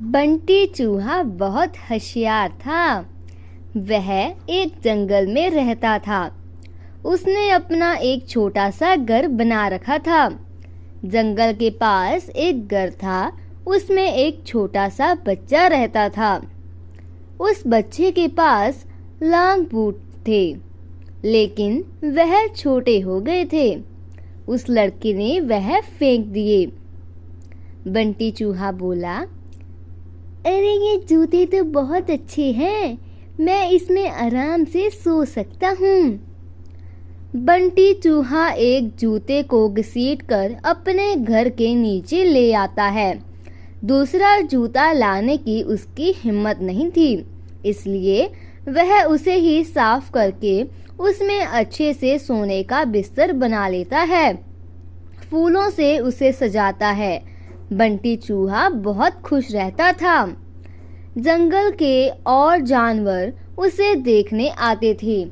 बंटी चूहा बहुत होशियार था। वह एक जंगल में रहता था। उसने अपना एक छोटा सा घर बना रखा था। जंगल के पास एक घर था। उसमें एक छोटा सा बच्चा रहता था। उस बच्चे के पास लांग बूट थे, लेकिन वह छोटे हो गए थे। उस लड़के ने वह फेंक दिए। बंटी चूहा बोला, अरे ये जूते तो बहुत अच्छे हैं, मैं इसमें आराम से सो सकता हूँ। बंटी चूहा एक जूते को घसीटकर अपने घर के नीचे ले आता है। दूसरा जूता लाने की उसकी हिम्मत नहीं थी, इसलिए वह उसे ही साफ करके उसमें अच्छे से सोने का बिस्तर बना लेता है। फूलों से उसे सजाता है। बंटी चूहा बहुत खुश रहता था। जंगल के और जानवर उसे देखने आते थे।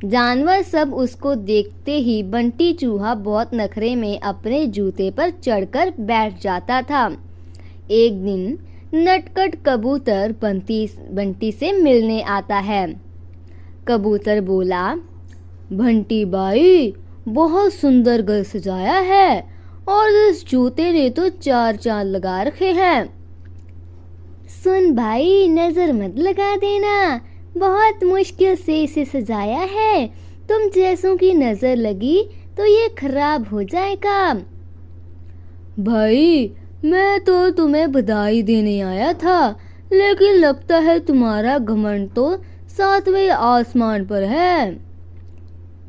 जानवर सब उसको देखते ही बंटी चूहा बहुत नखरे में अपने जूते पर चढ़कर बैठ जाता था। एक दिन नटखट कबूतर बंटी से मिलने आता है। कबूतर बोला, बंटी भाई, बहुत सुंदर घर सजाया है और इस जूते ने तो 4 चांद लगा रखे हैं। सुन भाई, नजर मत लगा देना, बहुत मुश्किल से इसे सजाया है। तुम जैसों की नजर लगी तो ये खराब हो जाएगा। भाई, मैं तो तुम्हें बधाई देने आया था, लेकिन लगता है तुम्हारा घमंड तो 7वें आसमान पर है।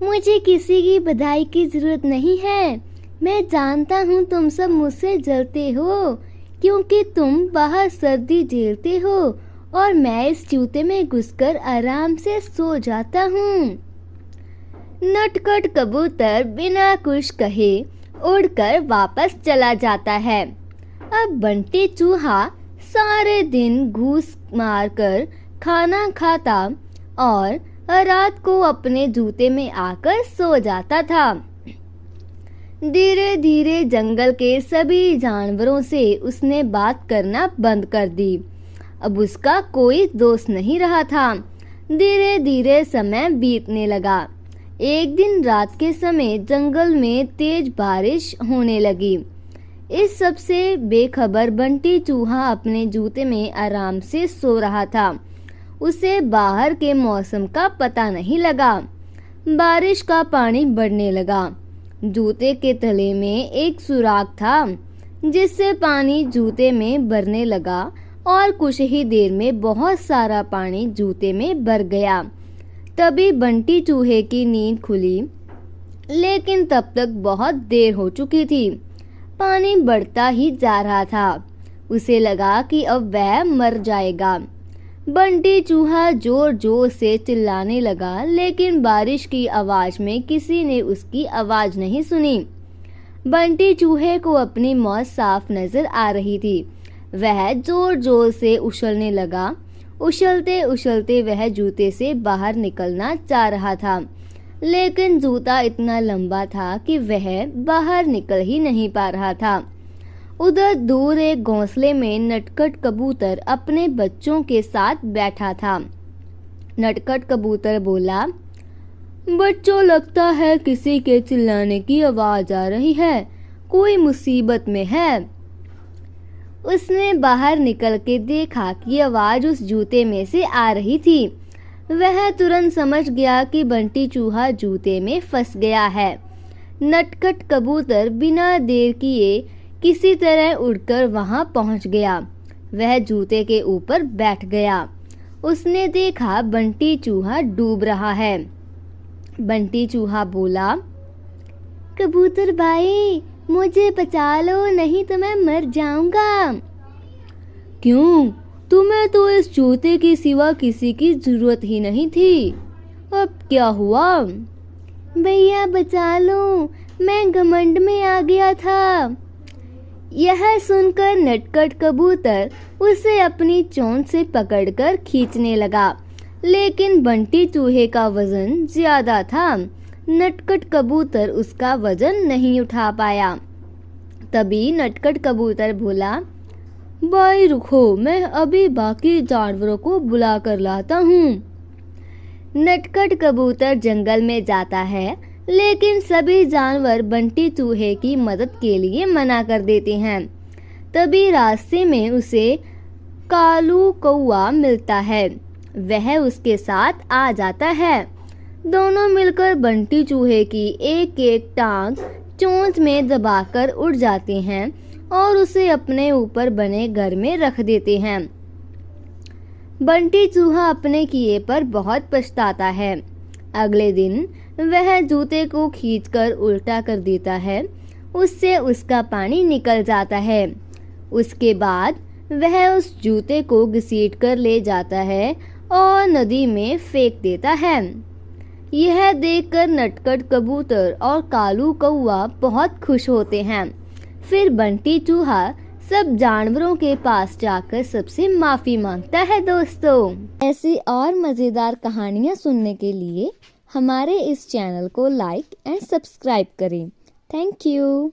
मुझे किसी की बधाई की जरूरत नहीं है। मैं जानता हूँ तुम सब मुझसे जलते हो, क्योंकि तुम बाहर सर्दी झेलते हो और मैं इस जूते में घुसकर आराम से सो जाता हूँ। नटखट कबूतर बिना कुछ कहे उड़कर वापस चला जाता है। अब बंटी चूहा सारे दिन घूस मारकर खाना खाता और रात को अपने जूते में आकर सो जाता था। धीरे धीरे जंगल के सभी जानवरों से उसने बात करना बंद कर दी। अब उसका कोई दोस्त नहीं रहा था। धीरे धीरे समय बीतने लगा। एक दिन रात के समय जंगल में तेज बारिश होने लगी। इस सब से बेखबर बंटी चूहा अपने जूते में आराम से सो रहा था। उसे बाहर के मौसम का पता नहीं लगा। बारिश का पानी बढ़ने लगा। जूते के तले में एक सुराख था, जिससे पानी जूते में भरने लगा और कुछ ही देर में बहुत सारा पानी जूते में भर गया। तभी बंटी चूहे की नींद खुली, लेकिन तब तक बहुत देर हो चुकी थी। पानी बढ़ता ही जा रहा था। उसे लगा कि अब वह मर जाएगा। बंटी चूहा जोर जोर से चिल्लाने लगा, लेकिन बारिश की आवाज में किसी ने उसकी आवाज नहीं सुनी। बंटी चूहे को अपनी मौत साफ नजर आ रही थी। वह जोर जोर से उछलने लगा। उछलते उछलते वह जूते से बाहर निकलना चाह रहा था, लेकिन जूता इतना लंबा था कि वह बाहर निकल ही नहीं पा रहा था। उधर दूर एक घोंसले में नटखट कबूतर अपने बच्चों के साथ बैठा था। नटखट कबूतर बोला, बच्चों, लगता है किसी के चिल्लाने की आवाज आ रही है, कोई मुसीबत में है। उसने बाहर निकल के देखा कि आवाज उस जूते में से आ रही थी। वह तुरंत समझ गया कि बंटी चूहा जूते में फंस गया है। नटखट कबूतर बिना देर किए किसी तरह उड़कर वहां पहुंच गया। वह जूते के ऊपर बैठ गया। उसने देखा बंटी चूहा डूब रहा है। बंटी चूहा बोला, कबूतर भाई, मुझे बचा लो, नहीं तो मैं मर जाऊंगा। क्यों? तुम्हें तो इस जूते के सिवा किसी की जरूरत ही नहीं थी। अब क्या हुआ? भैया बचा लो, मैं घमंड में आ गया था। यह सुनकर नटखट कबूतर उसे अपनी चोंच से पकड़कर खींचने लगा, लेकिन बंटी चूहे का वजन ज्यादा था। नटखट कबूतर उसका वजन नहीं उठा पाया। तभी नटखट कबूतर बोला, भाई रुको, मैं अभी बाकी जानवरों को बुला कर लाता हूँ। नटखट कबूतर जंगल में जाता है, लेकिन सभी जानवर बंटी चूहे की मदद के लिए मना कर देते हैं। तभी रास्ते में उसे कालू कौआ मिलता है। वह उसके साथ आ जाता है। दोनों मिलकर बंटी चूहे की एक एक टांग चोंच में दबाकर उड़ जाते हैं और उसे अपने ऊपर बने घर में रख देते हैं। बंटी चूहा अपने किए पर बहुत पछताता है। अगले दिन वह जूते को खींचकर उल्टा कर देता है। उससे उसका पानी निकल जाता है। उसके बाद वह उस जूते को घसीट कर ले जाता है और नदी में फेंक देता है। यह देखकर नटखट कबूतर और कालू कौआ बहुत खुश होते हैं। फिर बंटी चूहा सब जानवरों के पास जाकर सबसे माफी मांगता है। दोस्तों, ऐसी और मजेदार कहानियाँ सुनने के लिए हमारे इस चैनल को लाइक एंड सब्सक्राइब करें। Thank you.